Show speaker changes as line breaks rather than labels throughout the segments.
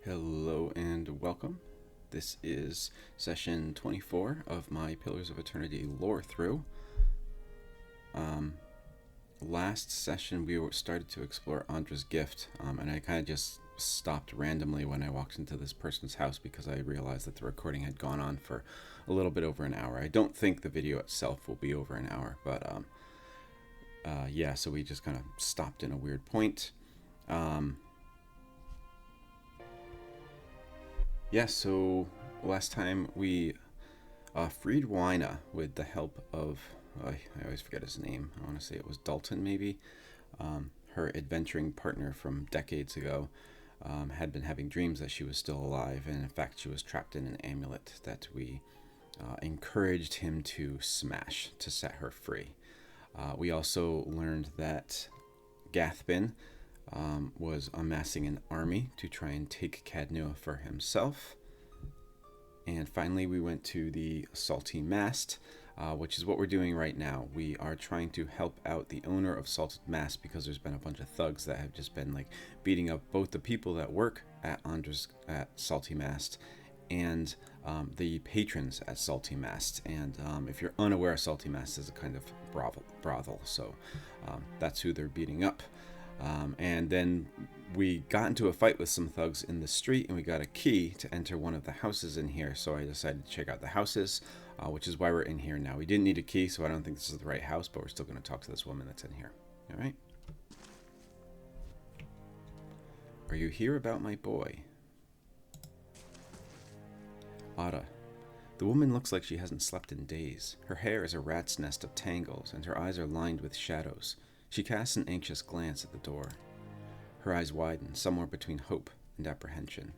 Hello and welcome. This is session 24 of my Pillars of Eternity Lorethrough. Last session we started to explore Ondra's gift, and I kind of just stopped randomly when I walked into this person's house because I realized that the recording had gone on for a little bit over an hour. I don't think the video itself will be over an hour, but yeah, so we just kind of stopped in a weird point. Yeah, so last time we freed Wyna with the help of, I always forget his name. I want to say it was Dalton, maybe. Her adventuring partner from decades ago had been having dreams that she was still alive, and in fact, she was trapped in an amulet that we encouraged him to smash to set her free. We also learned that Gathbin was amassing an army to try and take Cadnua for himself. And finally, we went to the Salty Mast, which is what we're doing right now. We are trying to help out the owner of Salty Mast because there's been a bunch of thugs that have just been like beating up both the people that work at Salty Mast and the patrons at Salty Mast. And if you're unaware, Salty Mast is a kind of brothel. So that's who they're beating up. And then we got into a fight with some thugs in the street, and we got a key to enter one of the houses in here. So I decided to check out the houses, which is why we're in here now. We didn't need a key, so I don't think this is the right house, but we're still going to talk to this woman that's in here. All right? Are you here about my boy? Ada. The woman looks like she hasn't slept in days. Her hair is a rat's nest of tangles, and her eyes are lined with shadows. She casts an anxious glance at the door. Her eyes widen, somewhere between hope and apprehension.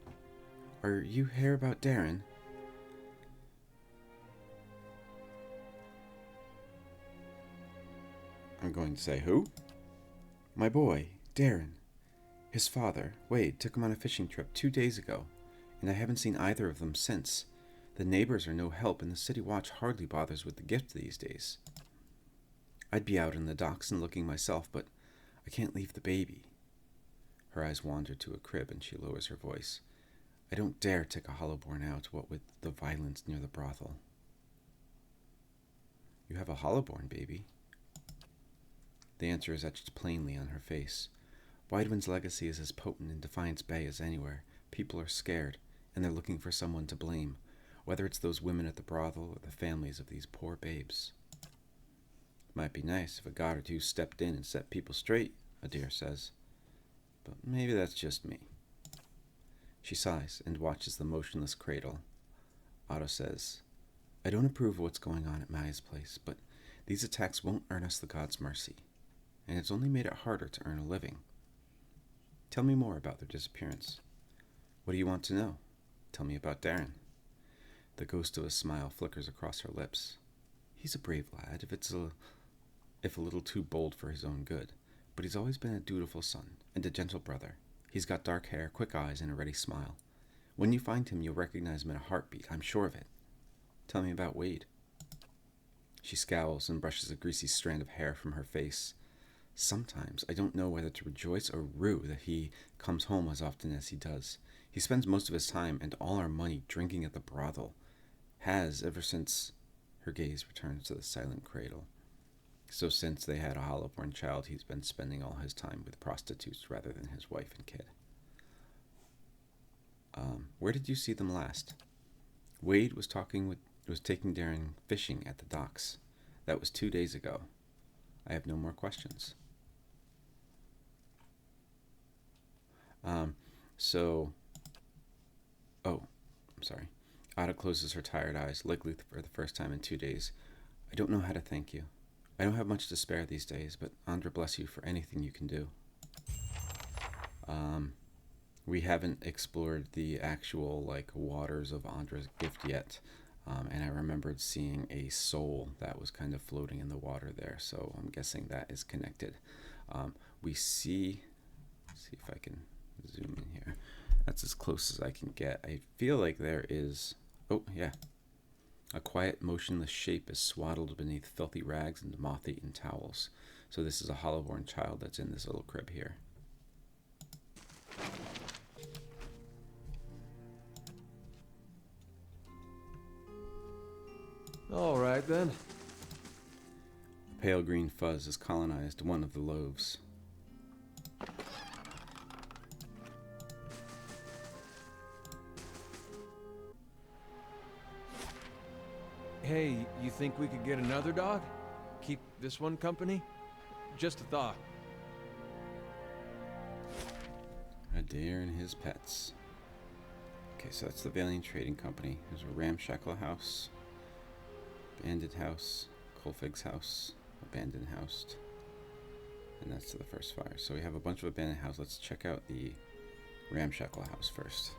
Are you here about Darren? I'm going to say, who? My boy, Darren. His father, Wade, took him on a fishing trip 2 days ago, and I haven't seen either of them since. The neighbors are no help, and the city watch hardly bothers with the gift these days. I'd be out in the docks and looking myself, but I can't leave the baby. Her eyes wander to a crib, and she lowers her voice. I don't dare take a hollowborn out, what with the violence near the brothel. You have a hollowborn, baby? The answer is etched plainly on her face. Widewind's legacy is as potent in Defiance Bay as anywhere. People are scared, and they're looking for someone to blame, whether it's those women at the brothel or the families of these poor babes. Might be nice if a god or two stepped in and set people straight, Adair says. But maybe that's just me. She sighs and watches the motionless cradle. Otto says, I don't approve of what's going on at Maya's place, but these attacks won't earn us the god's mercy, and it's only made it harder to earn a living. Tell me more about their disappearance. What do you want to know? Tell me about Darren. The ghost of a smile flickers across her lips. He's a brave lad, if a little too bold for his own good, but he's always been a dutiful son and a gentle brother. He's got dark hair, quick eyes, and a ready smile. When you find him, you'll recognize him in a heartbeat, I'm sure of it. Tell me about Wade. She scowls and brushes a greasy strand of hair from her face. Sometimes I don't know whether to rejoice or rue that he comes home as often as he does. He spends most of his time and all our money drinking at the brothel. Has ever since... Her gaze returns to the silent cradle. So since they had a hollowborn child, he's been spending all his time with prostitutes rather than his wife and kid. Where did you see them last? Wade was taking Darren fishing at the docks. That was 2 days ago. I have no more questions. I'm sorry. Ada closes her tired eyes, likely for the first time in 2 days. I don't know how to thank you. I don't have much to spare these days, but Ondra bless you for anything you can do. We haven't explored the actual, waters of Ondra's gift yet, and I remembered seeing a soul that was kind of floating in the water there, so I'm guessing that is connected. Let's see if I can zoom in here. That's as close as I can get. I feel like there is... Oh, yeah. A quiet, motionless shape is swaddled beneath filthy rags and moth-eaten towels. So this is a hollowborn child that's in this little crib here.
All right, then.
A pale green fuzz has colonized one of the loaves.
Hey, you think we could get another dog? Keep this one company? Just a thought.
A deer and his pets. Okay, so that's the Valiant Trading Company. There's a ramshackle house, abandoned house, Colfig's house, abandoned house, and that's to the first fire. So we have a bunch of abandoned houses. Let's check out the ramshackle house first.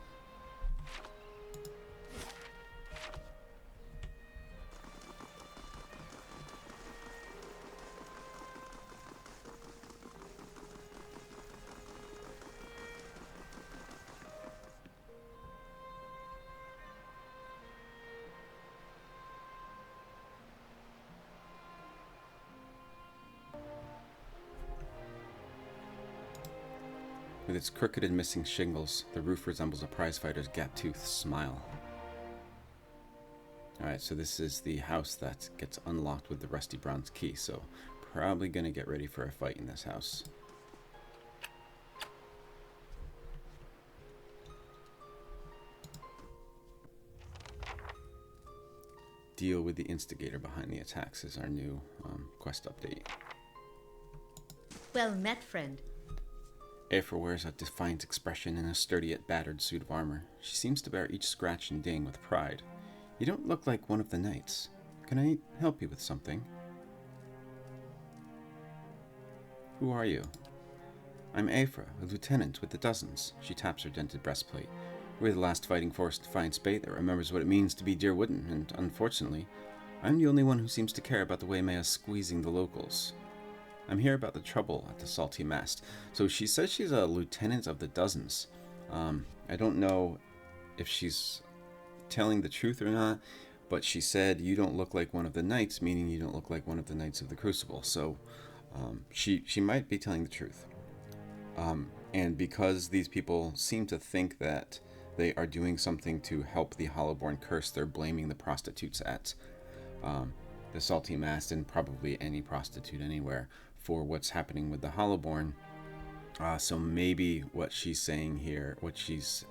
With its crooked and missing shingles, the roof resembles a prizefighter's gap-toothed smile. Alright, so this is the house that gets unlocked with the rusty bronze key, so probably gonna get ready for a fight in this house. Deal with the instigator behind the attacks is our new quest update.
Well met, friend.
Aphra wears a defiant expression in a sturdy yet battered suit of armor. She seems to bear each scratch and ding with pride. You don't look like one of the knights. Can I help you with something? Who are you? I'm Aphra, a lieutenant with the Dozens. She taps her dented breastplate. We're the last fighting force to Defiance Bay that remembers what it means to be Dear Wooden, and unfortunately, I'm the only one who seems to care about the way Maya's squeezing the locals. I'm here about the trouble at the Salty Mast. So she says she's a lieutenant of the Dozens. I don't know if she's telling the truth or not, but she said you don't look like one of the knights, meaning you don't look like one of the knights of the Crucible. So she might be telling the truth. And because these people seem to think that they are doing something to help the Hollowborn curse, they're blaming the prostitutes at the Salty Mast, and probably any prostitute anywhere, for what's happening with the Hollowborn. So maybe what she's saying here, what she's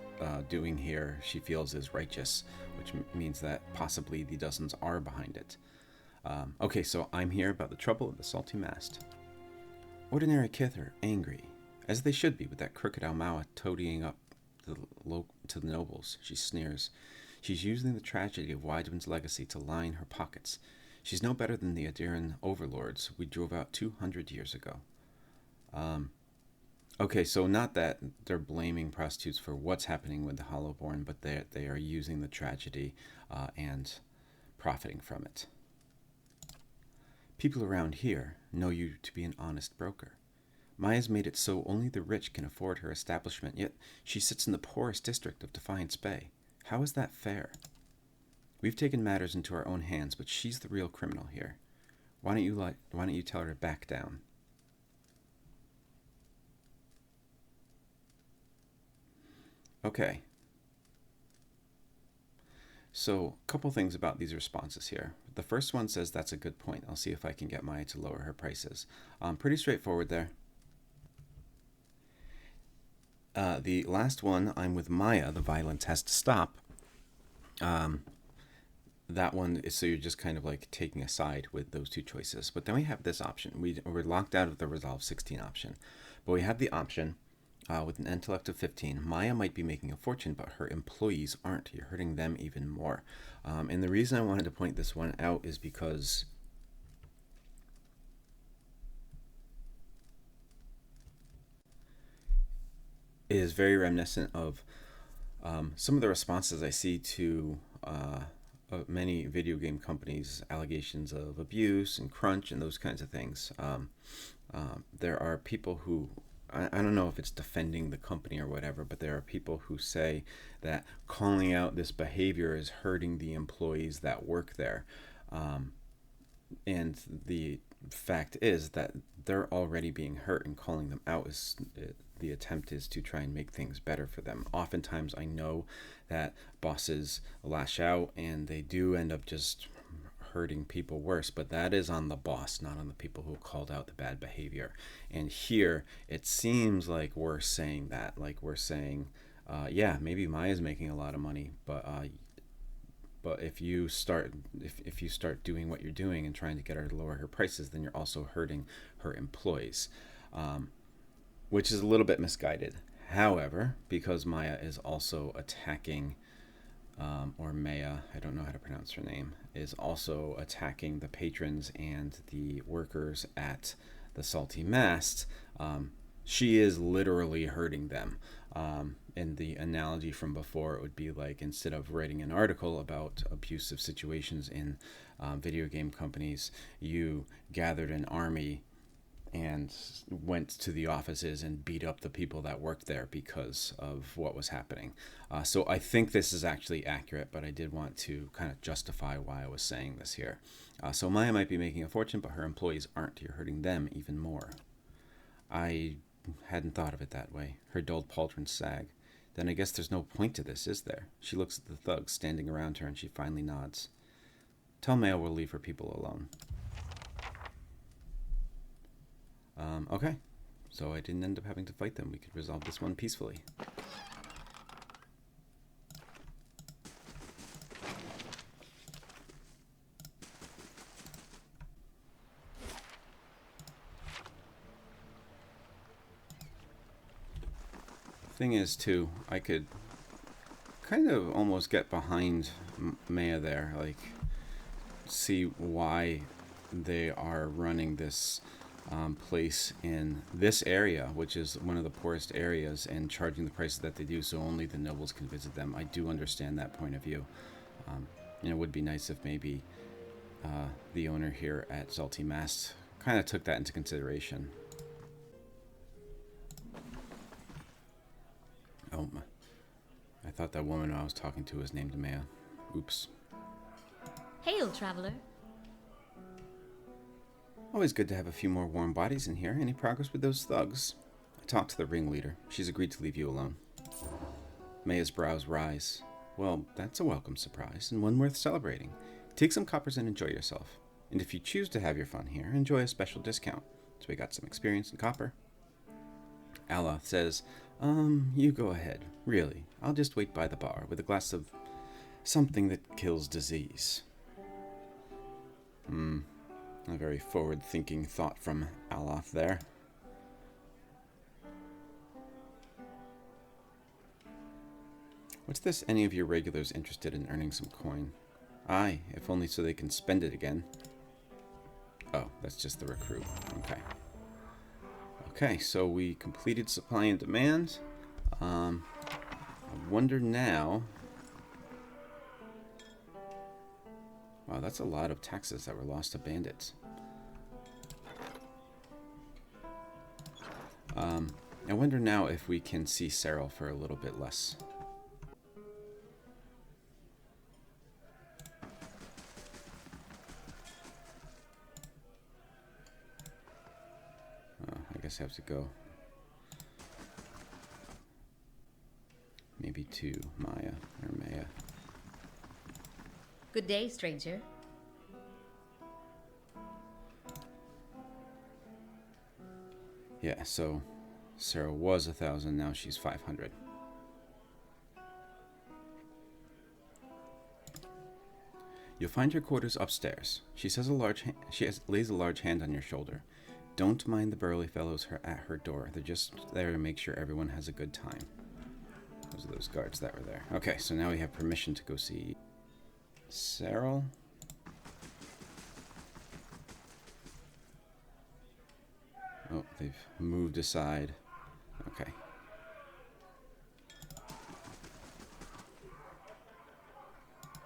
doing here, she feels is righteous, which means that possibly the Dozens are behind it. Okay, so I'm here about the trouble of the Salty Mast. Ordinary Kith are angry, as they should be, with that crooked Almawa toadying up to the nobles. She sneers. She's using the tragedy of Weidman's legacy to line her pockets. She's no better than the Adiran overlords we drove out 200 years ago. Okay, so not that they're blaming prostitutes for what's happening with the Hollowborn, but they are using the tragedy and profiting from it. People around here know you to be an honest broker. Maya's made it so only the rich can afford her establishment, yet she sits in the poorest district of Defiance Bay. How is that fair? We've taken matters into our own hands, but she's the real criminal here. Why don't you tell her to back down? Okay. So, a couple things about these responses here. The first one says that's a good point. I'll see if I can get Maya to lower her prices. Pretty straightforward there. The last one, I'm with Maya, the violence has to stop. That one is, so you're just kind of like taking a side with those two choices. But then we have this option. We're locked out of the Resolve 16 option. But we have the option with an intellect of 15. Maya might be making a fortune, but her employees aren't. You're hurting them even more. And the reason I wanted to point this one out is because it is very reminiscent of some of the responses I see to many video game companies' allegations of abuse and crunch and those kinds of things. There are people who, I don't know if it's defending the company or whatever, but there are people who say that calling out this behavior is hurting the employees that work there. And the fact is that they're already being hurt, and calling them out is the attempt is to try and make things better for them. Oftentimes I know that bosses lash out and they do end up just hurting people worse, but that is on the boss, not on the people who called out the bad behavior. And here, it seems like we're saying that. Like we're saying, yeah, maybe Maya's making a lot of money, but if you start doing what you're doing and trying to get her to lower her prices, then you're also hurting her employees, which is a little bit misguided. However, because Maya is also attacking, or Maya, I don't know how to pronounce her name, is also attacking the patrons and the workers at the Salty Mast, she is literally hurting them. And the analogy from before, it would be like, instead of writing an article about abusive situations in video game companies, you gathered an army and went to the offices and beat up the people that worked there because of what was happening. So I think this is actually accurate, but I did want to kind of justify why I was saying this here. So Maya might be making a fortune, but her employees aren't. You're hurting them even more. I hadn't thought of it that way. Her dull pauldrons sag. Then I guess there's no point to this, is there? She looks at the thugs standing around her and she finally nods. Tell Maya we'll leave her people alone. Okay. So I didn't end up having to fight them. We could resolve this one peacefully. Thing is, too, I could kind of almost get behind Maya there, like see why they are running this place in this area, which is one of the poorest areas, and charging the prices that they do so only the nobles can visit them. I do understand that point of view. It would be nice if maybe the owner here at Salty Mast kind of took that into consideration. Oh, I thought that woman I was talking to was named Maya. Oops.
Hail, traveler.
Always good to have a few more warm bodies in here. Any progress with those thugs? I talked to the ringleader. She's agreed to leave you alone. Maya's brows rise. Well, that's a welcome surprise, and one worth celebrating. Take some coppers and enjoy yourself. And if you choose to have your fun here, enjoy a special discount. So we got some experience in copper. Aloth says, you go ahead. Really, I'll just wait by the bar with a glass of something that kills disease. A very forward-thinking thought from Aloth there. What's this? Any of your regulars interested in earning some coin? Aye, if only so they can spend it again. Oh, that's just the recruit. Okay. Okay, so we completed supply and demand. I wonder now... Wow, that's a lot of taxes that were lost to bandits. I wonder now if we can see Cyril for a little bit less. I guess I have to go. Maybe to Maya or Maya.
Good day, stranger.
Yeah, so Sarah was 1,000, now she's 500. You'll find your quarters upstairs. She says lays a large hand on your shoulder. Don't mind the burly fellows at her door. They're just there to make sure everyone has a good time. Those are those guards that were there. Okay, so now we have permission to go see Cyril. Oh, they've moved aside. Okay.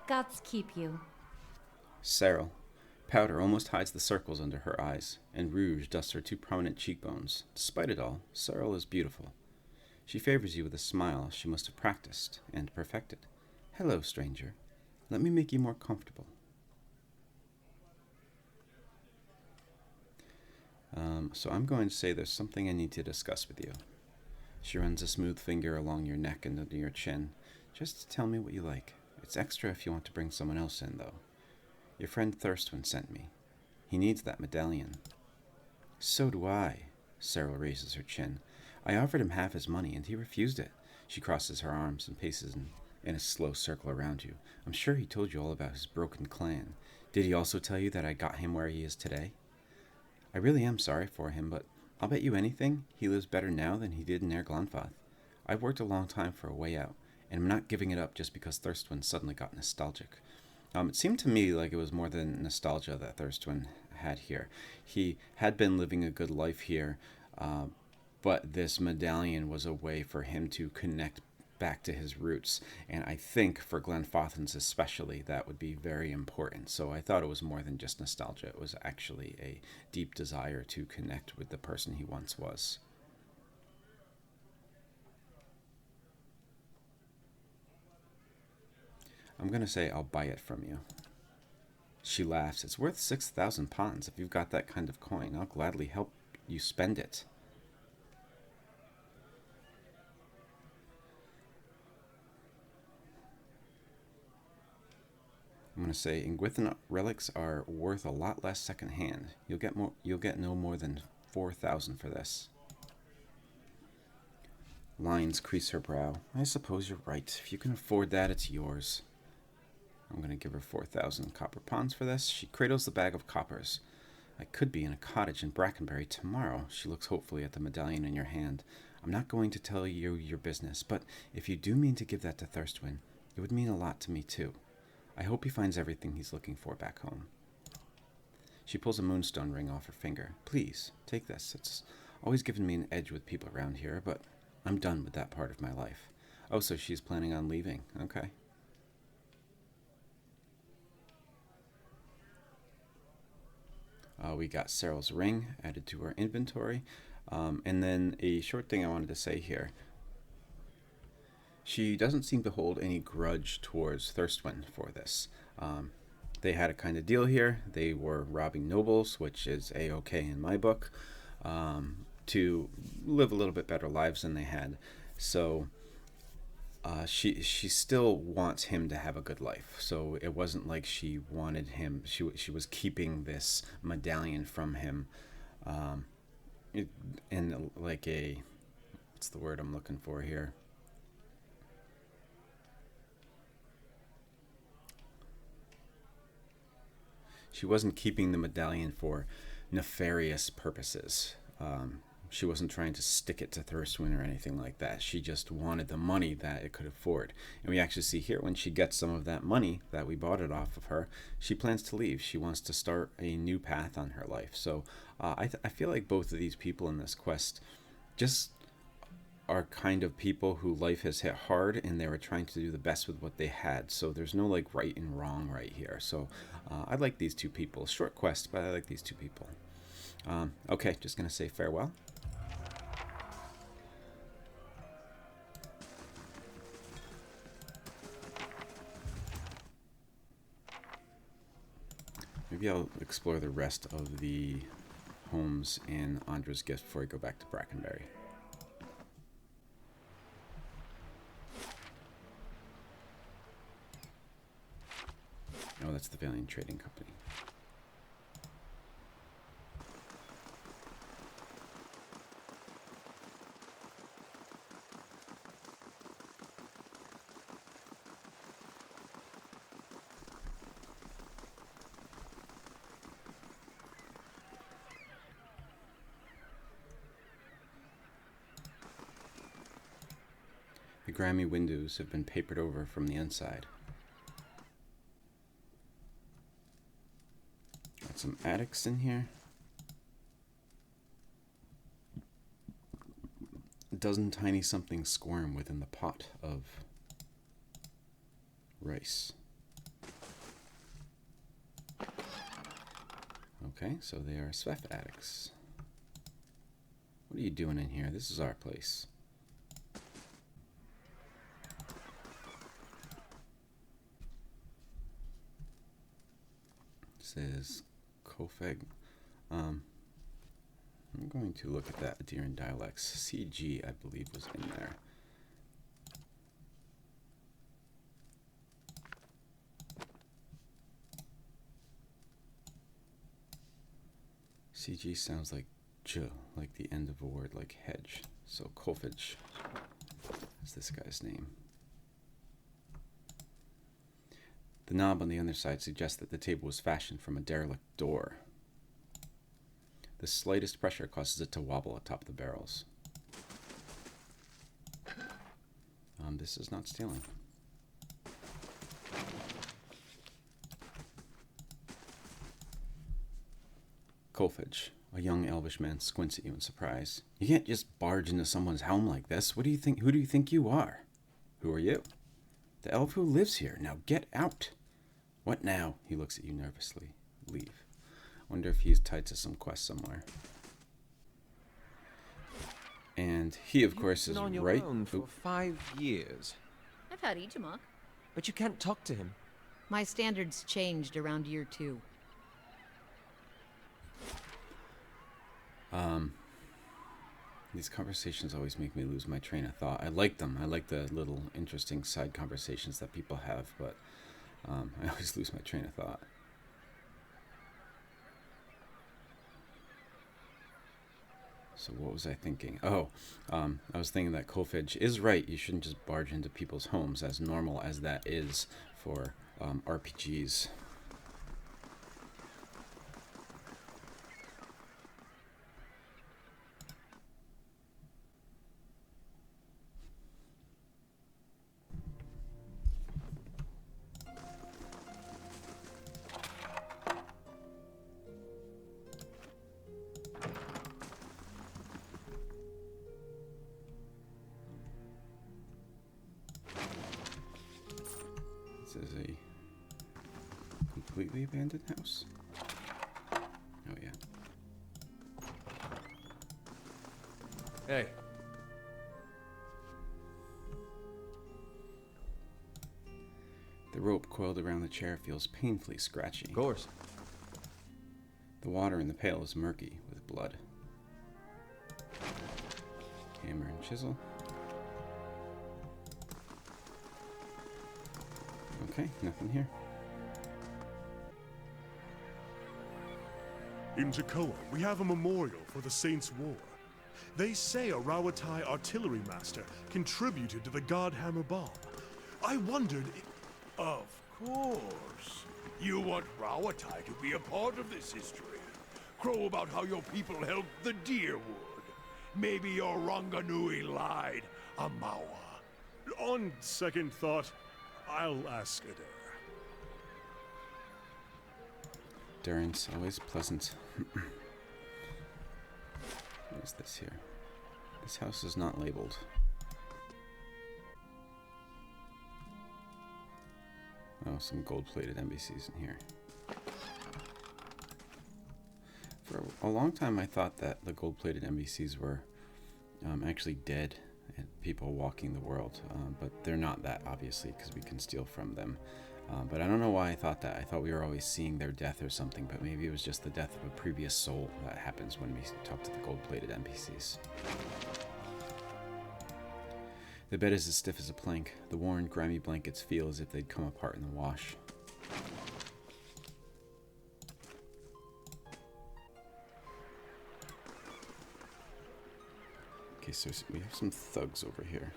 Gods keep you.
Cyril. Powder almost hides the circles under her eyes, and rouge dusts her two prominent cheekbones. Despite it all, Cyril is beautiful. She favors you with a smile she must have practiced and perfected. Hello, stranger. Let me make you more comfortable. So I'm going to say there's something I need to discuss with you. She runs a smooth finger along your neck and under your chin. Just tell me what you like. It's extra if you want to bring someone else in, though. Your friend Thirstwind sent me. He needs that medallion. So do I. Cyril raises her chin. I offered him half his money, and he refused it. She crosses her arms and paces in a slow circle around you. I'm sure he told you all about his broken clan. Did he also tell you that I got him where he is today? I really am sorry for him, but I'll bet you anything he lives better now than he did in Glanfath. I've worked a long time for a way out, and I'm not giving it up just because Thirstwind suddenly got nostalgic. It seemed to me like it was more than nostalgia that Thirstwind had here. He had been living a good life here, but this medallion was a way for him to connect back to his roots, and I think for Glenfathans especially, that would be very important. So I thought it was more than just nostalgia. It was actually a deep desire to connect with the person he once was. I'm going to say I'll buy it from you. She laughs. It's worth 6,000 pounds. If you've got that kind of coin, I'll gladly help you spend it. I'm going to say Ingwithan relics are worth a lot less secondhand. You'll get no more than 4,000 for this. Lines crease her brow. I suppose you're right. If you can afford that, it's yours. I'm going to give her 4,000 copper pounds for this. She cradles the bag of coppers. I could be in a cottage in Brackenbury tomorrow. She looks hopefully at the medallion in your hand. I'm not going to tell you your business, but if you do mean to give that to Thirstwind, it would mean a lot to me too. I hope he finds everything he's looking for back home. She pulls a moonstone ring off her finger. Please, take this. It's always given me an edge with people around here, but I'm done with that part of my life. Oh, so she's planning on leaving. Okay. We got Cyril's ring added to our inventory. And then a short thing I wanted to say here. She doesn't seem to hold any grudge towards Thirstwind for this. They had a kind of deal here. They were robbing nobles, which is a-okay in my book, to live a little bit better lives than they had. So she still wants him to have a good life. So it wasn't like she wanted him. She was keeping this medallion from him, in like a, what's the word I'm looking for here? She wasn't keeping the medallion for nefarious purposes. She wasn't trying to stick it to Thirstwind or anything like that. She just wanted the money that it could afford. And we actually see here when she gets some of that money that we bought it off of her, she plans to leave. She wants to start a new path on her life. So I feel like both of these people in this quest just are kind of people who life has hit hard and they were trying to do the best with what they had. So there's no like right and wrong right here. So I like these two people. Short quest, but I like these two people. Okay, just going to say farewell. Maybe I'll explore the rest of the homes in Ondra's gift before I go back to Brackenbury. Oh, that's the Valiant Trading Company. The grimy windows have been papered over from the inside. Got some attics in here. A dozen tiny somethings squirm within the pot of rice. Okay, so they are Svef attics. What are you doing in here? This is our place. Says Kofeg. I'm going to look at that Adiran dialects. CG, I believe, was in there. CG sounds like j, like the end of a word, like hedge. So Kolfage is this guy's name. The knob on the underside suggests that the table was fashioned from a derelict door. The slightest pressure causes it to wobble atop the barrels. This is not stealing. Kolfage, a young elvish man, squints at you in surprise. You can't just barge into someone's home like this. What do you think? Who do you think you are? Who are you? The elf who lives here. Now get out. What now? He looks at you nervously. Leave. Wonder if he's tied to some quest somewhere. And he, of course, is
on your
right.
own for 5 years.
I've had Ichimak.
But you can't talk to him.
My standards changed around year 2.
These conversations always make me lose my train of thought. I like them. I like the little interesting side conversations that people have, but I always lose my train of thought. So what was I thinking? Oh, I was thinking that Kolfage is right. You shouldn't just barge into people's homes, as normal as that is for RPGs. This is a completely abandoned house. Oh yeah.
Hey.
The rope coiled around the chair feels painfully scratchy.
Of course.
The water in the pail is murky with blood. Hammer and chisel. Okay, nothing here.
In Jacoa, we have a memorial for the Saints' War. They say a Rawatai artillery master contributed to the Godhammer bomb. I wondered if...
Of course. You want Rawatai to be a part of this history. Crow about how your people helped the Deerwood. Maybe your Ranganui lied, Amawa.
On second thought, I'll ask Adair.
Durance, always pleasant. What is this here? This house is not labeled. Oh, some gold-plated NPCs in here. For a long time, I thought that the gold-plated NPCs were actually dead and people walking the world, but they're not that, obviously, because we can steal from them. But I don't know why I thought that. I thought we were always seeing their death or something, but maybe it was just the death of a previous soul that happens when we talk to the gold-plated NPCs. The bed is as stiff as a plank. The worn, grimy blankets feel as if they'd come apart in the wash. Okay, so we have some thugs over here.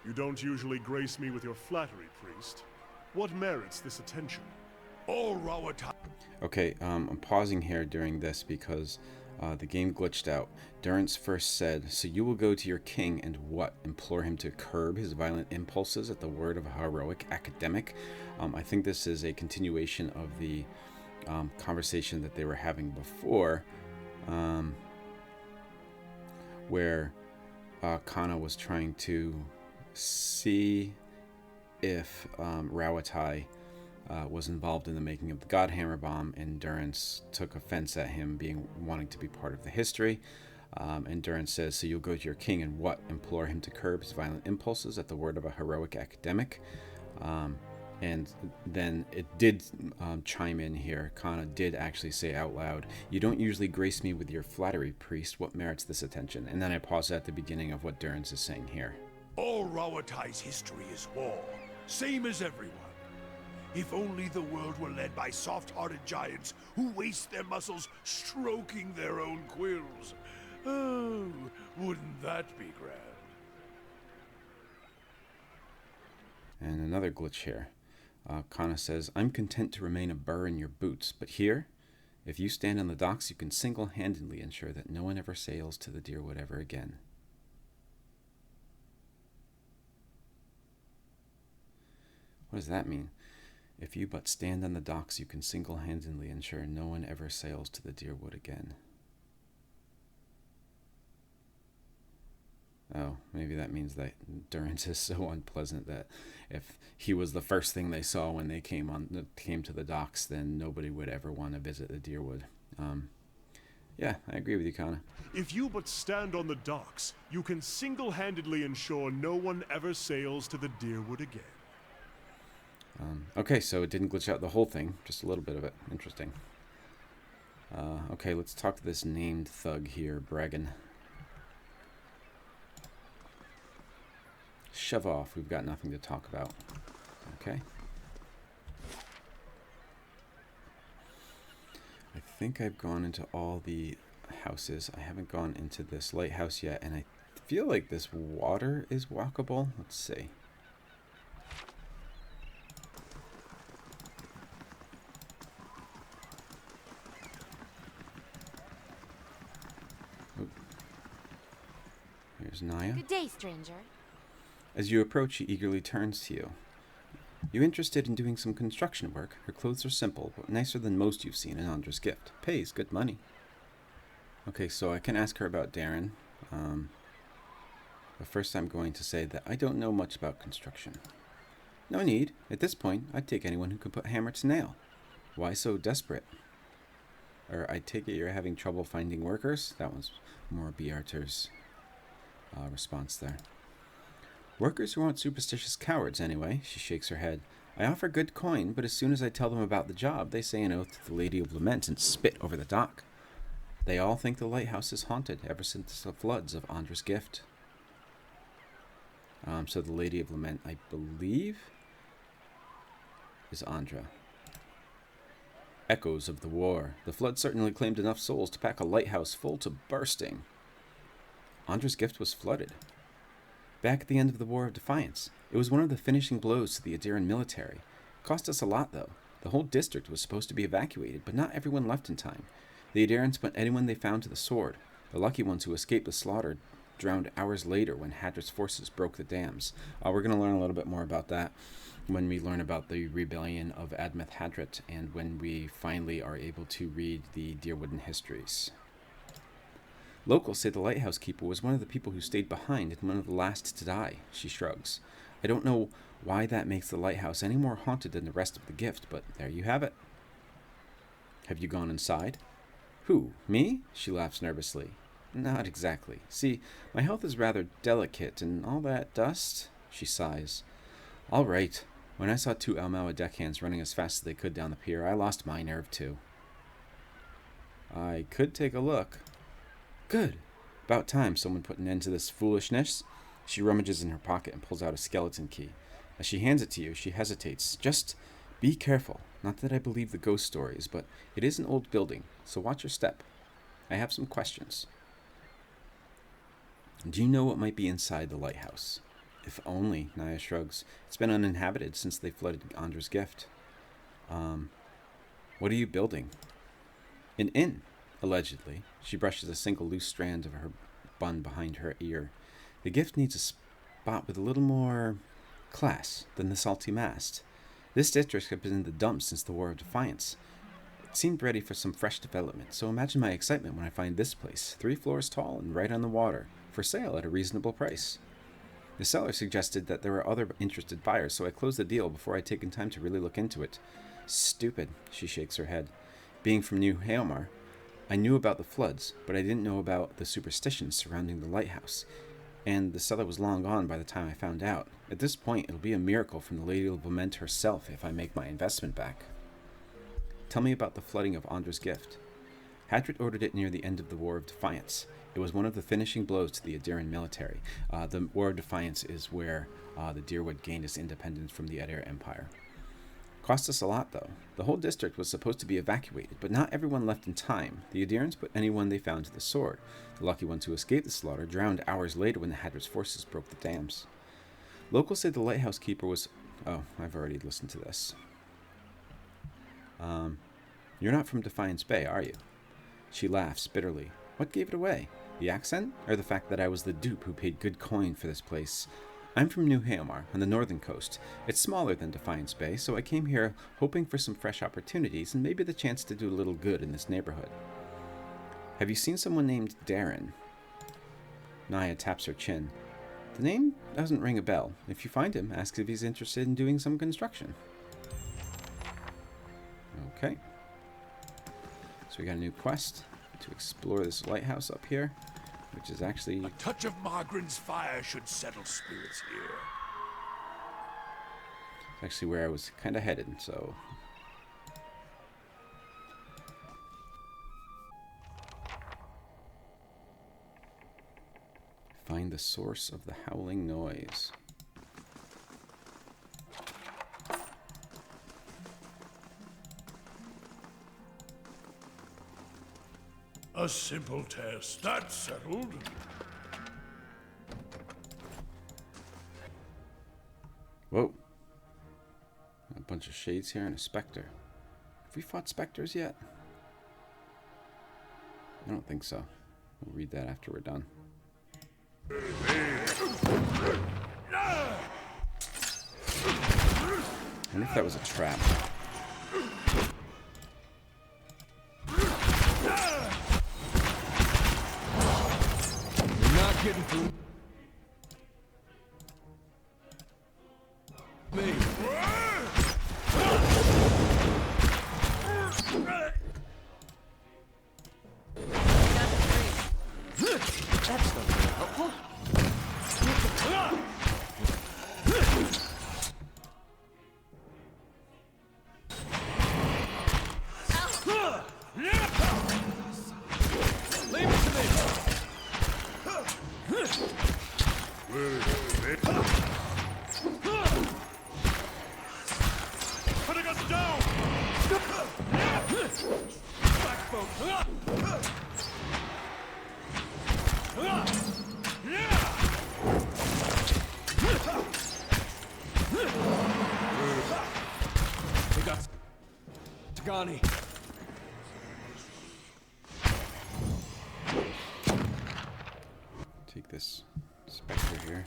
You don't usually grace me with your flattery, priest. What merits this attention?
All Rawatai.
Okay, I'm pausing here during this because the game glitched out. Durance first said, "So you will go to your king and what? Implore him to curb his violent impulses at the word of a heroic academic?" I think this is a continuation of the conversation that they were having before, where Kana was trying to see if Rawatai was involved in the making of the Godhammer bomb, and Durance took offense at him wanting to be part of the history. And Durance says, "So you'll go to your king and what? Implore him to curb his violent impulses at the word of a heroic academic?" And then it did chime in here. Kana did actually say out loud, "You don't usually grace me with your flattery, priest. What merits this attention?" And then I paused at the beginning of what Durance is saying here.
All Rawatai's history is war. same as everyone. If only the world were led by soft-hearted giants who waste their muscles stroking their own quills. Oh, wouldn't that be grand?
And another glitch here. Kana says, I'm content to remain a burr in your boots, but here, if you stand on the docks, you can single-handedly ensure that no one ever sails to the Deerwood ever again. What does that mean? If you but stand on the docks, you can single-handedly ensure no one ever sails to the Deerwood again. Oh, maybe that means that Durance is so unpleasant that if he was the first thing they saw when they came to the docks, then nobody would ever want to visit the Deerwood. Yeah, I agree with you, Kana.
If you but stand on the docks, you can single-handedly ensure no one ever sails to the Deerwood again.
Okay, so it didn't glitch out the whole thing, just a little bit of it. Interesting. Okay, let's talk to this named thug here, Bragan. Shove off, we've got nothing to talk about. Okay. I think I've gone into all the houses. I haven't gone into this lighthouse yet, and I feel like this water is walkable. Let's see. Here's Naya.
Good day, stranger.
As you approach, she eagerly turns to you. You interested in doing some construction work? Her clothes are simple, but nicer than most you've seen in Ondra's gift. Pays good money. Okay, so I can ask her about Darren. But first I'm going to say that I don't know much about construction. No need. At this point, I'd take anyone who can put hammer to nail. Why so desperate? Or I take it you're having trouble finding workers? That was more B. Arthur's response there. Workers who aren't superstitious cowards, anyway. She shakes her head. I offer good coin, but as soon as I tell them about the job, they say an oath to the Lady of Lament and spit over the dock. They all think the lighthouse is haunted ever since the floods of Ondra's gift. So the Lady of Lament, I believe, is Ondra. Echoes of the war. The flood certainly claimed enough souls to pack a lighthouse full to bursting. Ondra's gift was flooded. Back at the end of the War of Defiance, it was one of the finishing blows to the Adiran military. Cost us a lot, though. The whole district was supposed to be evacuated, but not everyone left in time. The Adirans put anyone they found to the sword. The lucky ones who escaped the slaughter drowned hours later when Hadri's forces broke the dams. We're going to learn a little bit more about that when we learn about the rebellion of Admeth Hadrit and when we finally are able to read the Deerwooden histories. Locals say the lighthouse keeper was one of the people who stayed behind and one of the last to die. She shrugs. I don't know why that makes the lighthouse any more haunted than the rest of the gift, but there you have it. Have you gone inside? Who, me? She laughs nervously. Not exactly. See, my health is rather delicate, and all that dust? She sighs. All right. When I saw two Almawa deckhands running as fast as they could down the pier, I lost my nerve too. I could take a look. Good. About time someone put an end to this foolishness. She rummages in her pocket and pulls out a skeleton key. As she hands it to you, she hesitates. Just be careful. Not that I believe the ghost stories, but it is an old building, so watch your step. I have some questions. Do you know what might be inside the lighthouse? If only, Naya shrugs. It's been uninhabited since they flooded Ondra's gift. What are you building? An inn. Allegedly. She brushes a single loose strand of her bun behind her ear. The gift needs a spot with a little more class than the Salty Mast. This district has been in the dumps since the War of Defiance. It seemed ready for some fresh development, so imagine my excitement when I find this place, 3 floors tall and right on the water, for sale at a reasonable price. The seller suggested that there were other interested buyers, so I closed the deal before I'd taken time to really look into it. Stupid, she shakes her head. Being from New Haomar, I knew about the floods, but I didn't know about the superstitions surrounding the lighthouse, and the seller was long gone by the time I found out. At this point, it'll be a miracle from the Lady of Lament herself if I make my investment back. Tell me about the flooding of Ondra's gift. Hadrit ordered it near the end of the War of Defiance. It was one of the finishing blows to the Adiran military. The War of Defiance is where the Dyrwood gained its independence from the Adir Empire. Cost us a lot, though. The whole district was supposed to be evacuated, but not everyone left in time. The Adirans put anyone they found to the sword. The lucky ones who escaped the slaughter drowned hours later when the Hadrit's forces broke the dams. Locals say the lighthouse keeper was... Oh, I've already listened to this. You're not from Defiance Bay, are you? She laughs bitterly. What gave it away? The accent? Or the fact that I was the dupe who paid good coin for this place? I'm from New Haomar, on the northern coast. It's smaller than Defiance Bay, so I came here hoping for some fresh opportunities and maybe the chance to do a little good in this neighborhood. Have you seen someone named Darren? Naya taps her chin. The name doesn't ring a bell. If you find him, ask if he's interested in doing some construction. Okay. So we got a new quest to explore this lighthouse up here, which is actually...
A touch of Margaren's fire should settle spirits here.
It's actually where I was kind of headed, so... Find the source of the howling noise.
A simple test. That's settled.
Whoa. A bunch of shades here and a specter. Have we fought specters yet? I don't think so. We'll read that after we're done. I wonder if that was a trap.
You're not getting through me.
That's not very helpful.
Leave it to me.
Putting us down!
Backbone. We got Tagani.
Take this specter here.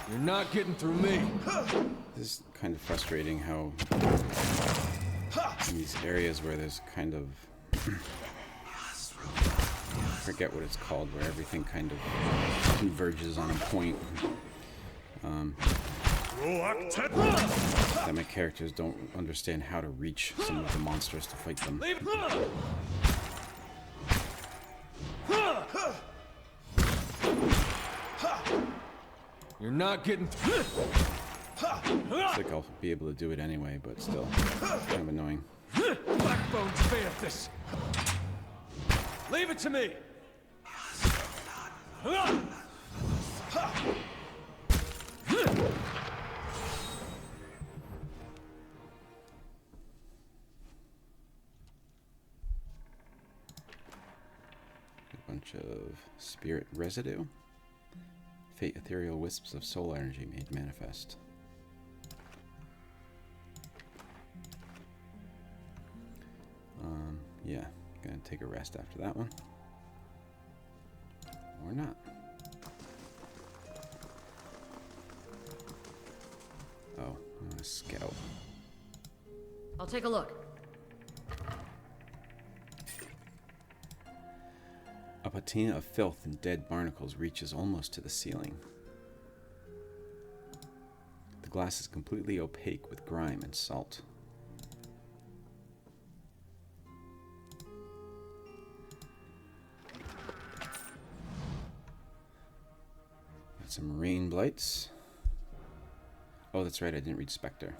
You're not getting through me.
This is kind of frustrating how in these areas where there's kind of I forget what it's called, where everything kind of converges on a point. That my characters don't understand how to reach some of the monsters to fight them.
Leave it. You're not getting through.
I think I'll be able to do it anyway, but still, kind of annoying.
Backbone's failed this. Leave it to me.
A bunch of spirit residue. Fate ethereal wisps of soul energy made manifest. Yeah, gonna take a rest after that one. Or not. Oh, I want to scout.
I'll take a look.
A patina of filth and dead barnacles reaches almost to the ceiling. The glass is completely opaque with grime and salt. Got some rain blights. Oh, that's right, I didn't read Spectre.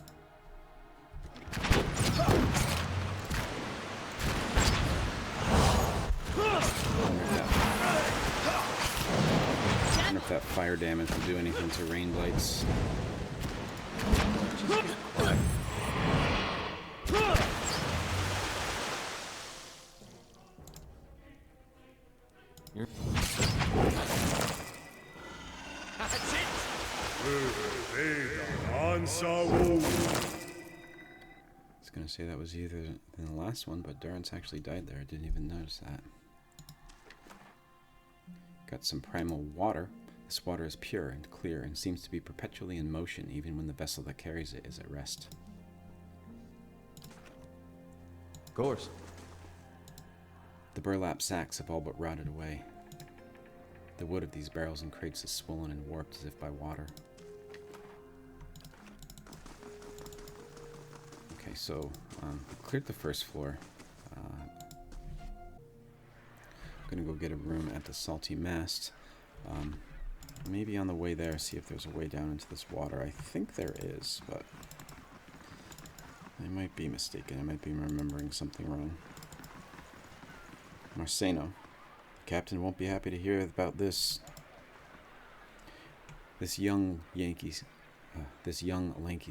fire damage will do anything to rain blights.
On
I was gonna say that was either than the last one, but Durrance actually died there. I didn't even notice that. Got some primal water. This water is pure and clear and seems to be perpetually in motion even when the vessel that carries it is at rest.
Of course.
The burlap sacks have all but rotted away. The wood of these barrels and crates is swollen and warped as if by water. Okay, so we cleared the first floor. I'm gonna go get a room at the Salty Mast. Maybe on the way there, see if there's a way down into this water. I think there is, but I might be mistaken. I might be remembering something wrong. Marceno. The captain won't be happy to hear about this. This young lanky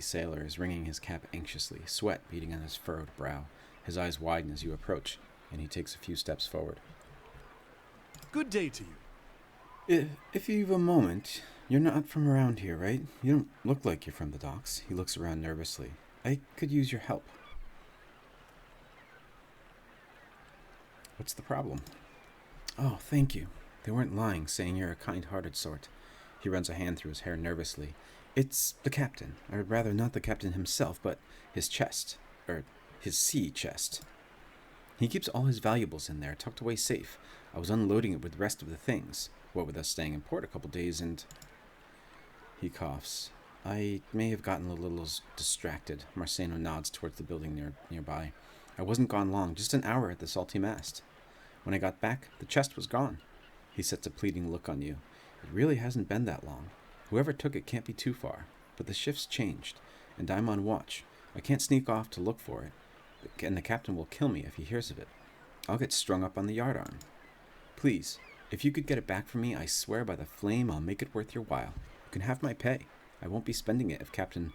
sailor is wringing his cap anxiously, sweat beading on his furrowed brow. His eyes widen as you approach, and he takes a few steps forward.
Good day to you.
If you've a moment, you're not from around here, right? You don't look like you're from the docks. He looks around nervously. I could use your help. What's the problem? Oh, thank you. They weren't lying, saying you're a kind-hearted sort. He runs a hand through his hair nervously. It's the captain. Or rather, not the captain himself, but his chest. Or his sea chest. He keeps all his valuables in there, tucked away safe. I was unloading it with the rest of the things. What with us staying in port a couple days and... He coughs. I may have gotten a little distracted. Marceno nods towards the building nearby. I wasn't gone long, just an hour at the Salty Mast. When I got back, the chest was gone. He sets a pleading look on you. It really hasn't been that long. Whoever took it can't be too far. But the shift's changed, and I'm on watch. I can't sneak off to look for it, and the captain will kill me if he hears of it. I'll get strung up on the yardarm. Please, if you could get it back for me, I swear by the flame I'll make it worth your while. You can have my pay. I won't be spending it if Captain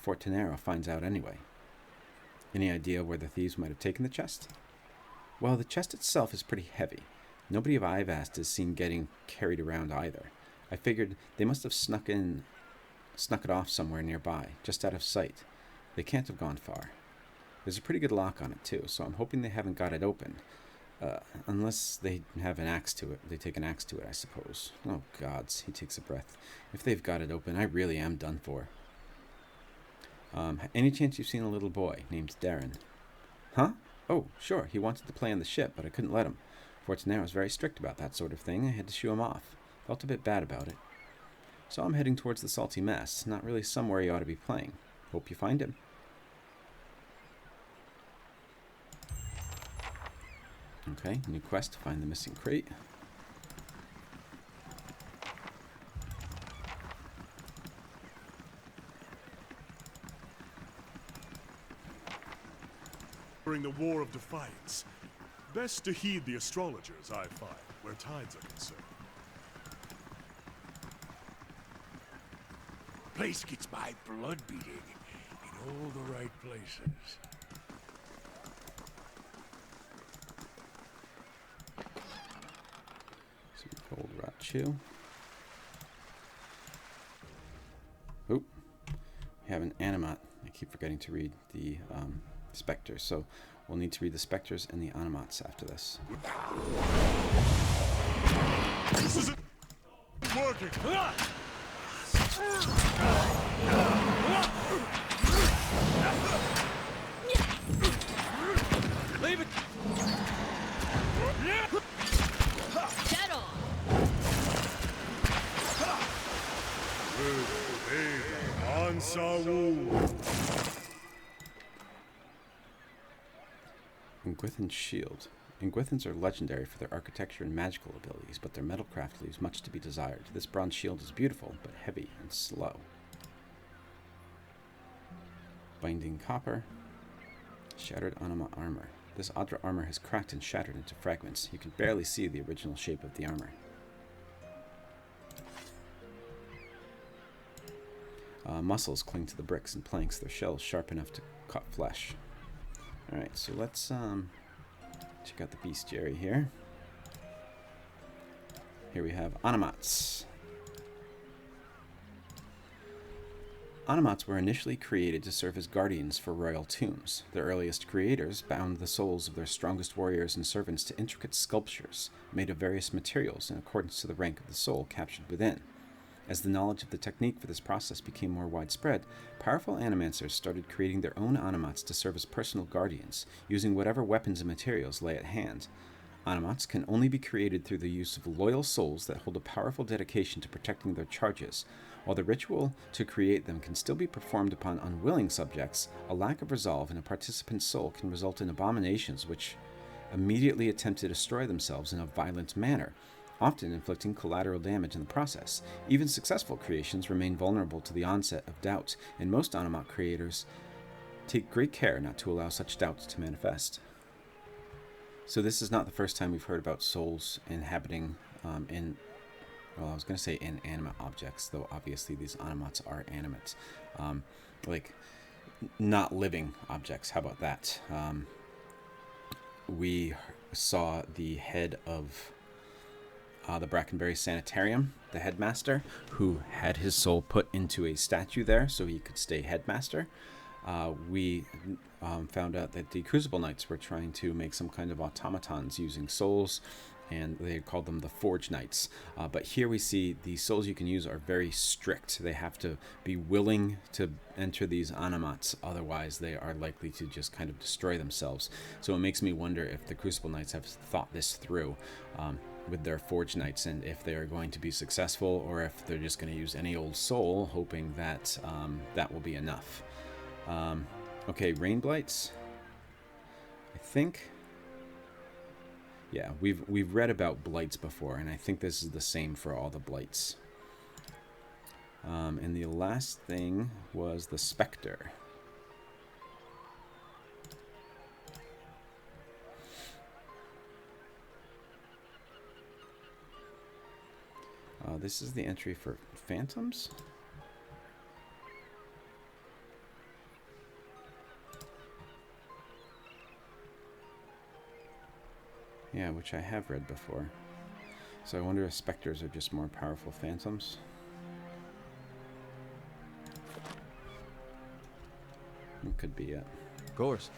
Fortinero finds out anyway. Any idea where the thieves might have taken the chest? Well, the chest itself is pretty heavy. Nobody I've asked is seen getting carried around either. I figured they must have snuck it off somewhere nearby, just out of sight. They can't have gone far. There's a pretty good lock on it too, so I'm hoping they haven't got it open. Unless they have an axe to it. They take an axe to it, I suppose. Oh, gods. He takes a breath. If they've got it open, I really am done for. Any chance you've seen a little boy named Darren? Huh? Oh, sure. He wanted to play on the ship, but I couldn't let him. Fortunero's very strict about that sort of thing. I had to shoo him off. Felt a bit bad about it. So I'm heading towards the Salty Mast. Not really somewhere he ought to be playing. Hope you find him. Okay, new quest to find the missing crate.
During the War of Defiance, best to heed the astrologers, I find, where tides are concerned.
Place gets my blood beating in all the right places.
Gold rot chew. Oop. We have an animat. I keep forgetting to read the specters, so we'll need to read the specters and the animats after this.
This isn't working!
Leave it!
Dead on!
Ingwithan's shield. Ingwithans are legendary for their architecture and magical abilities, but their metalcraft leaves much to be desired. This bronze shield is beautiful, but heavy and slow. Binding copper. Shattered anima armor. This Ondra armor has cracked and shattered into fragments. You can barely see the original shape of the armor. Muscles cling to the bricks and planks, their shells sharp enough to cut flesh. Alright, so let's check out the bestiary here. Here we have animats. Animats were initially created to serve as guardians for royal tombs. Their earliest creators bound the souls of their strongest warriors and servants to intricate sculptures made of various materials in accordance to the rank of the soul captured within. As the knowledge of the technique for this process became more widespread, powerful animancers started creating their own animats to serve as personal guardians, using whatever weapons and materials lay at hand. Animats can only be created through the use of loyal souls that hold a powerful dedication to protecting their charges. While the ritual to create them can still be performed upon unwilling subjects, a lack of resolve in a participant's soul can result in abominations which immediately attempt to destroy themselves in a violent manner, often inflicting collateral damage in the process. Even successful creations remain vulnerable to the onset of doubt, and most animat creators take great care not to allow such doubts to manifest. So this is not the first time we've heard about souls inhabiting well, I was going to say inanimate objects, though obviously these animats are animate. Like, not living objects. How about that? We saw the head of the Brackenbury Sanitarium, the headmaster, who had his soul put into a statue there so he could stay headmaster. We found out that the Crucible Knights were trying to make some kind of automatons using souls, and they called them the Forge Knights. But here we see the souls you can use are very strict. They have to be willing to enter these animats, otherwise they are likely to just kind of destroy themselves. So it makes me wonder if the Crucible Knights have thought this through with their Forge Knights, and if they are going to be successful, or if they're just going to use any old soul, hoping that that will be enough. Okay, Rain Blights. I think... Yeah, we've read about blights before, and I think this is the same for all the blights. And the last thing was the Spectre. This is the entry for Phantoms. Yeah, which I have read before. So I wonder if specters are just more powerful phantoms. It could be it.
Of course.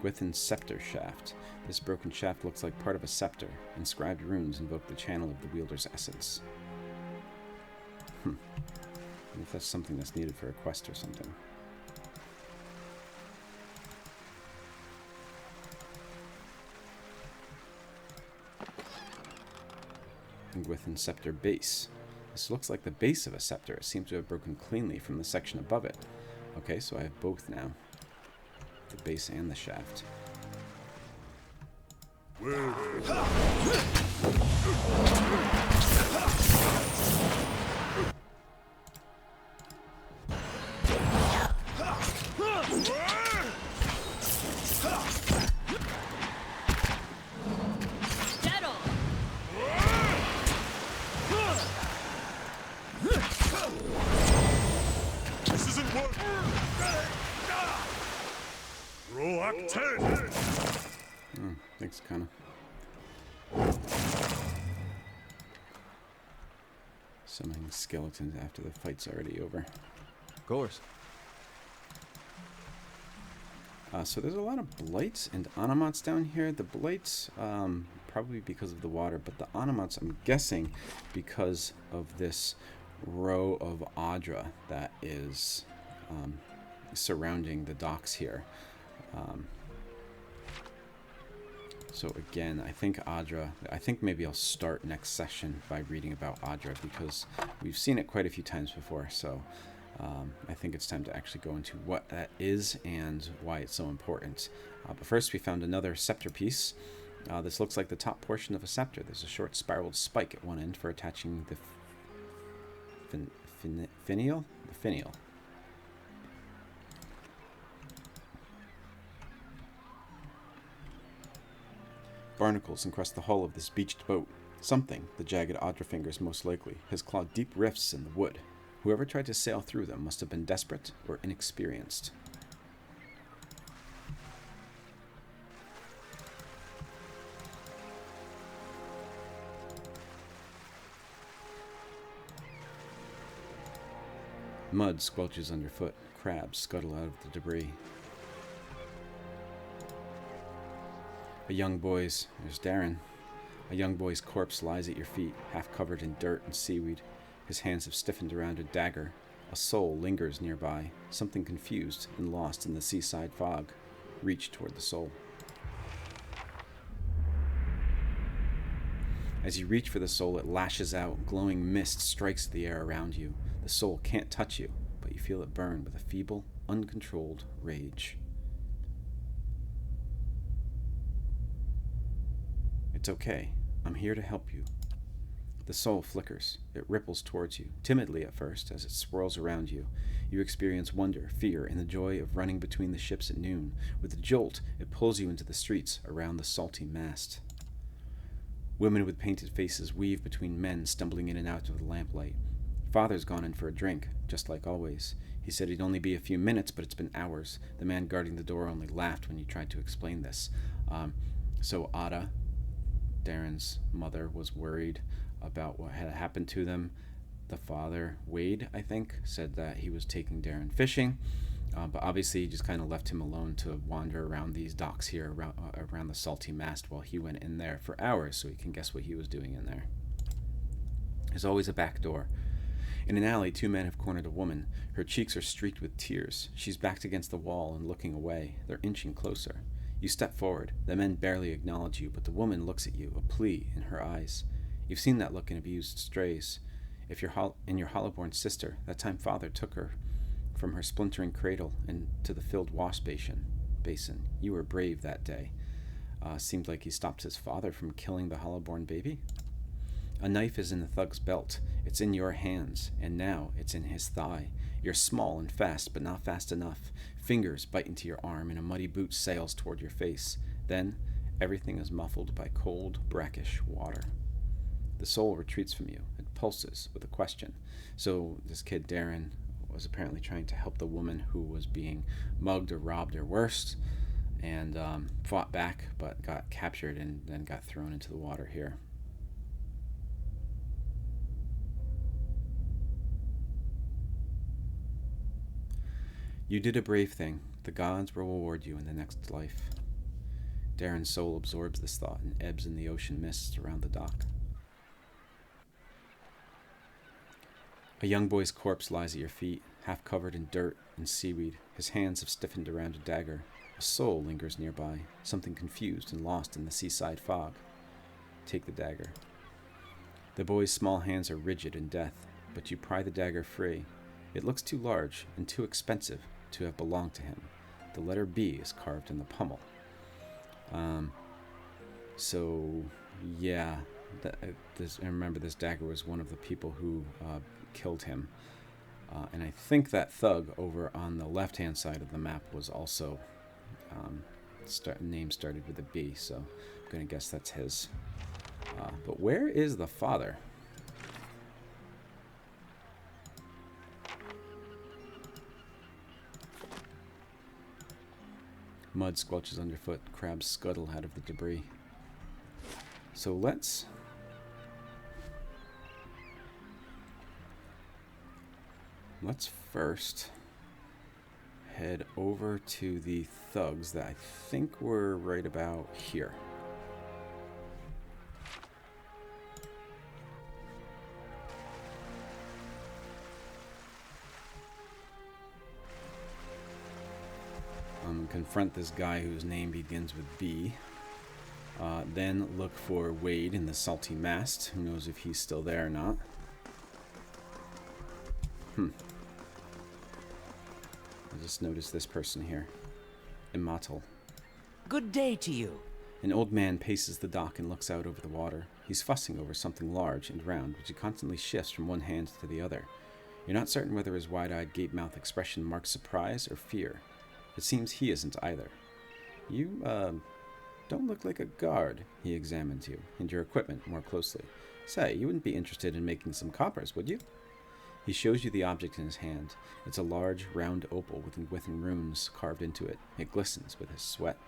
Gwithin's Scepter Shaft. This broken shaft looks like part of a scepter. Inscribed runes invoke the channel of the wielder's essence. I wonder if that's something that's needed for a quest or something. Gwithin's Scepter Base. This looks like the base of a scepter. It seems to have broken cleanly from the section above it. Okay, so I have both now. The base and the shaft.
This isn't working. Roll Act 10.
Thanks, Kana. Summoning skeletons after the fight's already over.
Of course.
So there's a lot of blights and animats down here. The blights, probably because of the water, but the animats, I'm guessing, because of this row of Ondra that is surrounding the docks here. So again, I think Ondra, I think maybe I'll start next session by reading about Ondra, because we've seen it quite a few times before, so I think it's time to actually go into what that is and why it's so important. But first we found another scepter piece. This looks like the top portion of a scepter. There's a short spiraled spike at one end for attaching the finial? The finial. Barnacles encrust the hull of this beached boat. Something, the jagged Ondra fingers most likely, has clawed deep rifts in the wood. Whoever tried to sail through them must have been desperate or inexperienced. Mud squelches underfoot. Crabs scuttle out of the debris. There's Darren. A young boy's corpse lies at your feet, half covered in dirt and seaweed. His hands have stiffened around a dagger. A soul lingers nearby, something confused and lost in the seaside fog. Reach toward the soul. As you reach for the soul, it lashes out. Glowing mist strikes the air around you. The soul can't touch you, but you feel it burn with a feeble, uncontrolled rage. It's okay. I'm here to help you. The soul flickers. It ripples towards you, timidly at first, as it swirls around you. You experience wonder, fear, and the joy of running between the ships at noon. With a jolt, it pulls you into the streets around the Salty Mast. Women with painted faces weave between men stumbling in and out of the lamplight. Father's gone in for a drink, just like always. He said he'd only be a few minutes, but it's been hours. The man guarding the door only laughed when you tried to explain this. So Ada, Darren's mother, was worried about what had happened to them. The father, Wade, I think, said that he was taking Darren fishing, but obviously he just kind of left him alone to wander around these docks here around the Salty Mast while he went in there for hours, so you can guess what he was doing in there. There's always a back door. In an alley, two men have cornered a woman. Her cheeks are streaked with tears. She's backed against the wall and looking away. They're inching closer. You step forward. The men barely acknowledge you, but the woman looks at you, a plea in her eyes. You've seen that look in abused strays. If you're in your hollow-born sister, that time father took her from her splintering cradle and to the filled wash basin. You were brave that day. Seemed like he stopped his father from killing the hollow-born baby. A knife is in the thug's belt. It's in your hands, and now it's in his thigh. You're small and fast, but not fast enough. Fingers bite into your arm, and a muddy boot sails toward your face. Then, everything is muffled by cold, brackish water. The soul retreats from you. It pulses with a question. So this kid, Darren, was apparently trying to help the woman who was being mugged or robbed or worse, and fought back, but got captured and then got thrown into the water here. You did a brave thing. The gods will reward you in the next life. Darren's soul absorbs this thought and ebbs in the ocean mists around the dock. A young boy's corpse lies at your feet, half covered in dirt and seaweed. His hands have stiffened around a dagger. A soul lingers nearby, something confused and lost in the seaside fog. Take the dagger. The boy's small hands are rigid in death, but you pry the dagger free. It looks too large and too expensive to have belonged to him. The letter B is carved in the pommel. I remember this dagger was one of the people who killed him. And I think that thug over on the left-hand side of the map was also name started with a B, so I'm going to guess that's his. But where is the father? Mud squelches underfoot. Crabs scuttle out of the debris. So let's first head over to the thugs that I think were right about here. Confront this guy whose name begins with B. Then look for Wade in the Salty Mast. Who knows if he's still there or not. I just noticed this person here. Immortal.
Good day to you.
An old man paces the dock and looks out over the water. He's fussing over something large and round, which he constantly shifts from one hand to the other. You're not certain whether his wide-eyed, gape-mouthed expression marks surprise or fear. It seems he isn't either. You Don't look like a guard. He examines you and your equipment more closely. Say, you wouldn't be interested in making some coppers, would you? He shows you the object in his hand. It's a large, round opal with runes carved into it. It glistens with his sweat.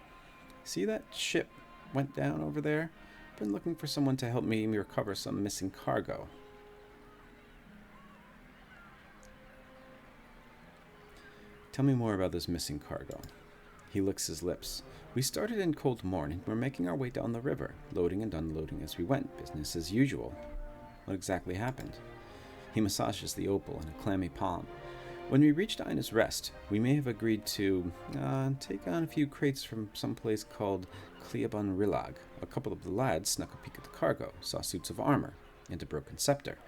See that ship went down over there? Been looking for someone to help me recover some missing cargo. Tell me more about this missing cargo. He licks his lips. We started in cold morning. We're making our way down the river, loading and unloading as we went. Business as usual. What exactly happened? He massages the opal in a clammy palm. When we reached Ina's Rest, we may have agreed to take on a few crates from some place called Cleabon Rilag. A couple of the lads snuck a peek at the cargo, saw suits of armor, and a broken scepter.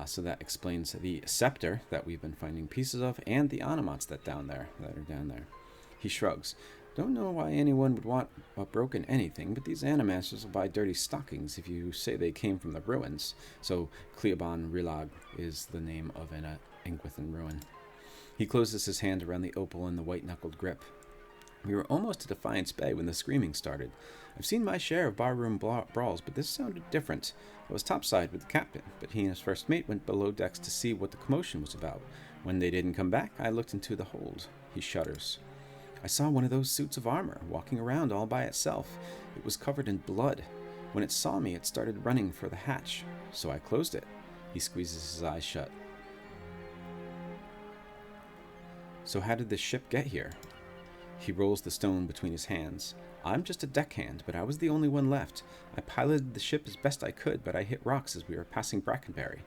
So that explains the scepter that we've been finding pieces of, and the animats that are down there. He shrugs. Don't know why anyone would want a broken anything, but these animators will buy dirty stockings if you say they came from the ruins. So Cleabon Rilag is the name of an Ingwithan ruin. He closes his hand around the opal in the white-knuckled grip. We were almost to Defiance Bay when the screaming started. I've seen my share of barroom brawls, but this sounded different. I was topside with the captain, but he and his first mate went below decks to see what the commotion was about. When they didn't come back, I looked into the hold. He shudders. I saw one of those suits of armor walking around all by itself. It was covered in blood. When it saw me, it started running for the hatch, so I closed it. He squeezes his eyes shut. So how did this ship get here? He rolls the stone between his hands. I'm just a deckhand, but I was the only one left. I piloted the ship as best I could, but I hit rocks as we were passing Brackenbury.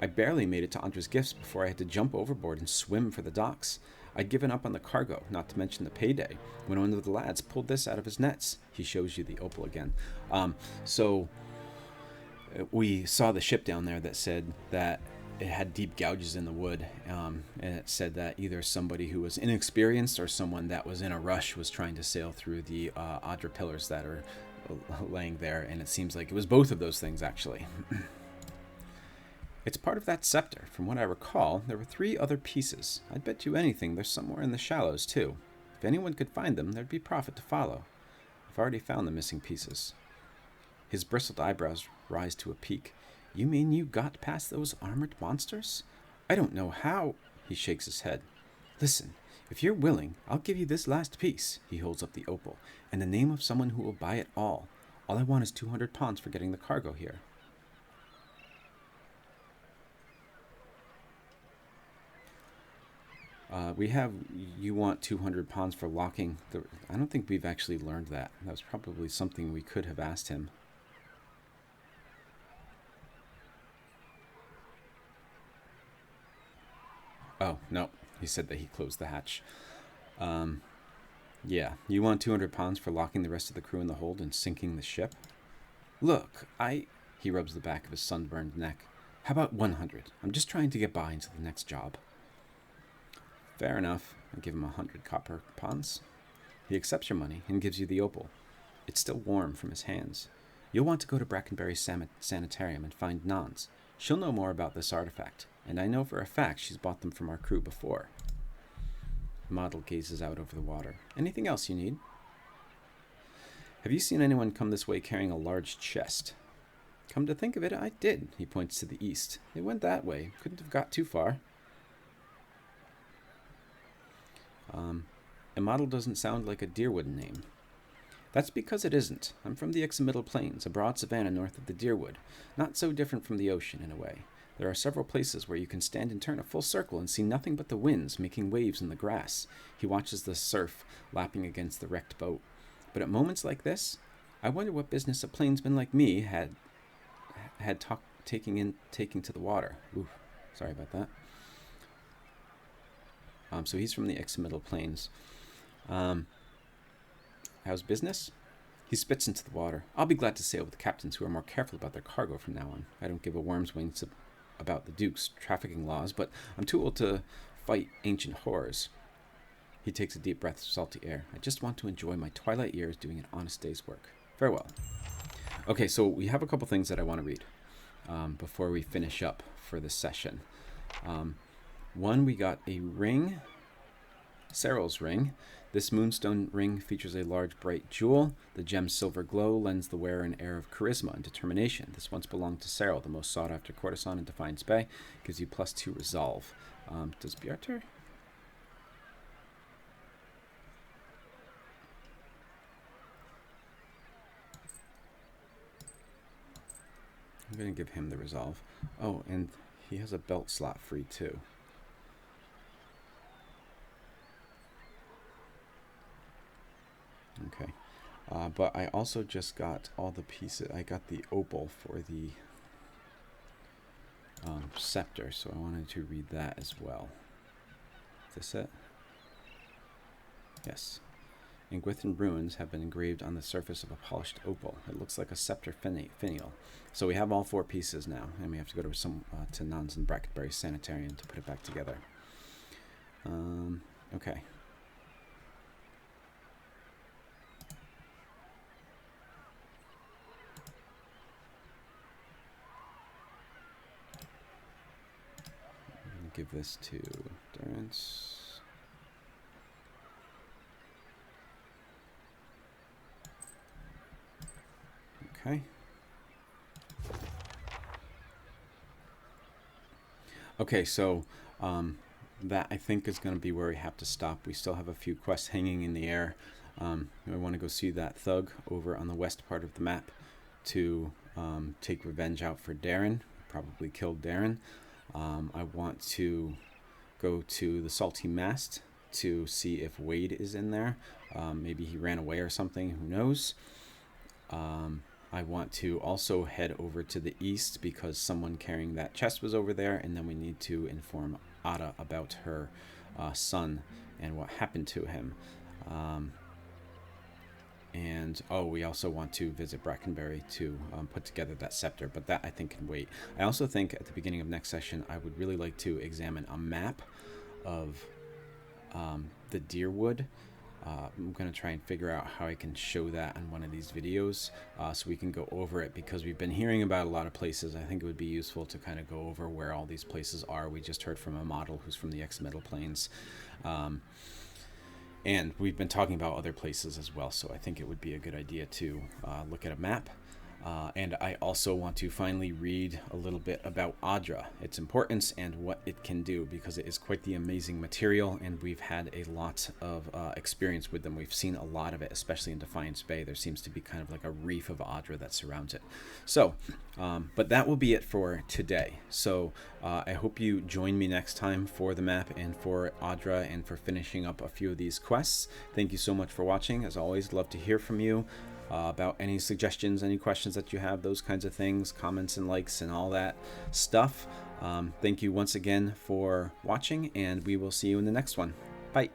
I barely made it to Ondra's gifts before I had to jump overboard and swim for the docks. I'd given up on the cargo, not to mention the payday, when one of the lads pulled this out of his nets. He shows you the opal again. So we saw the ship down there that said that it had deep gouges in the wood, and it said that either somebody who was inexperienced or someone that was in a rush was trying to sail through the Ondra pillars that are laying there, and it seems like it was both of those things, actually. It's part of that scepter. From what I recall, there were 3 other pieces. I'd bet you anything they're somewhere in the shallows, too. If anyone could find them, there'd be profit to follow. I've already found the missing pieces. His bristled eyebrows rise to a peak. You mean you got past those armored monsters? I don't know how. He shakes his head. Listen, if you're willing, I'll give you this last piece. He holds up the opal, and the name of someone who will buy it all. All I want is 200 pounds for getting the cargo here. You want 200 pounds for locking the... I don't think we've actually learned that. That was probably something we could have asked him. Oh, no. He said that he closed the hatch. Yeah. You want 200 pounds for locking the rest of the crew in the hold and sinking the ship? Look, He rubs the back of his sunburned neck. How about 100? I'm just trying to get by until the next job. Fair enough. I give him 100 copper pounds. He accepts your money and gives you the opal. It's still warm from his hands. You'll want to go to Brackenbury's sanitarium and find Nons. She'll know more about this artifact, and I know for a fact she's bought them from our crew before. The model gazes out over the water. Anything else you need? Have you seen anyone come this way carrying a large chest? Come to think of it, I did. He points to the east. It went that way. Couldn't have got too far. A model doesn't sound like a Deerwood name. That's because it isn't. I'm from the Middle Plains, a broad savanna north of the Deerwood. Not so different from the ocean, in a way. There are several places where you can stand and turn a full circle and see nothing but the winds making waves in the grass. He watches the surf lapping against the wrecked boat. But at moments like this, I wonder what business a plainsman like me had taking to the water. Ooh, sorry about that. So he's from the Middle Plains. How's business? He spits into the water. I'll be glad to sail with captains who are more careful about their cargo from now on. I don't give a worm's wings about the Duke's trafficking laws, but I'm too old to fight ancient horrors. He takes a deep breath of salty air. I just want to enjoy my twilight years doing an honest day's work. Farewell. Okay, so we have a couple things that I want to read before we finish up for this session. One, we got a ring Cyril's ring. This moonstone ring features a large bright jewel. The gem's silver glow lends the wearer an air of charisma and determination. This once belonged to Cyril, the most sought-after courtesan in Defiance Bay. Gives you +2 resolve. Does Bjarter? I'm going to give him the resolve. Oh, and he has a belt slot free too. Okay. But I also just got all the pieces. I got the opal for the scepter, so I wanted to read that as well. Is this it? Yes. Ingwithan runes have been engraved on the surface of a polished opal. It looks like a scepter finial. So we have all 4 pieces now, and we have to go to Nuns and Brackenbury Sanitarium to put it back together. Okay. I'm going to give this to Durance. Okay. Okay, so that I think is going to be where we have to stop. We still have a few quests hanging in the air. I want to go see that thug over on the west part of the map to take revenge out for Darren. Probably killed Darren. I want to go to the Salty Mast to see if Wade is in there. Maybe he ran away or something. Who knows? I want to also head over to the east because someone carrying that chest was over there, and then we need to inform Ada about her son and what happened to him. And we also want to visit Brackenbury to put together that scepter, but that I think can wait. I also think at the beginning of next session I would really like to examine a map of the Deerwood. I'm going to try and figure out how I can show that in one of these videos so we can go over it, because we've been hearing about a lot of places. I think it would be useful to kind of go over where all these places are. We just heard from a model who's from the X-Metal Plains. And we've been talking about other places as well, so I think it would be a good idea to look at a map. And I also want to finally read a little bit about Ondra, its importance and what it can do, because it is quite the amazing material, and we've had a lot of experience with them. We've seen a lot of it, especially in Defiance Bay. There seems to be kind of like a reef of Ondra that surrounds it. So, but that will be it for today. So I hope you join me next time for the map and for Ondra and for finishing up a few of these quests. Thank you so much for watching. As always, love to hear from you. About any suggestions, any questions that you have, those kinds of things, comments and likes and all that stuff. Thank you once again for watching, and we will see you in the next one. Bye.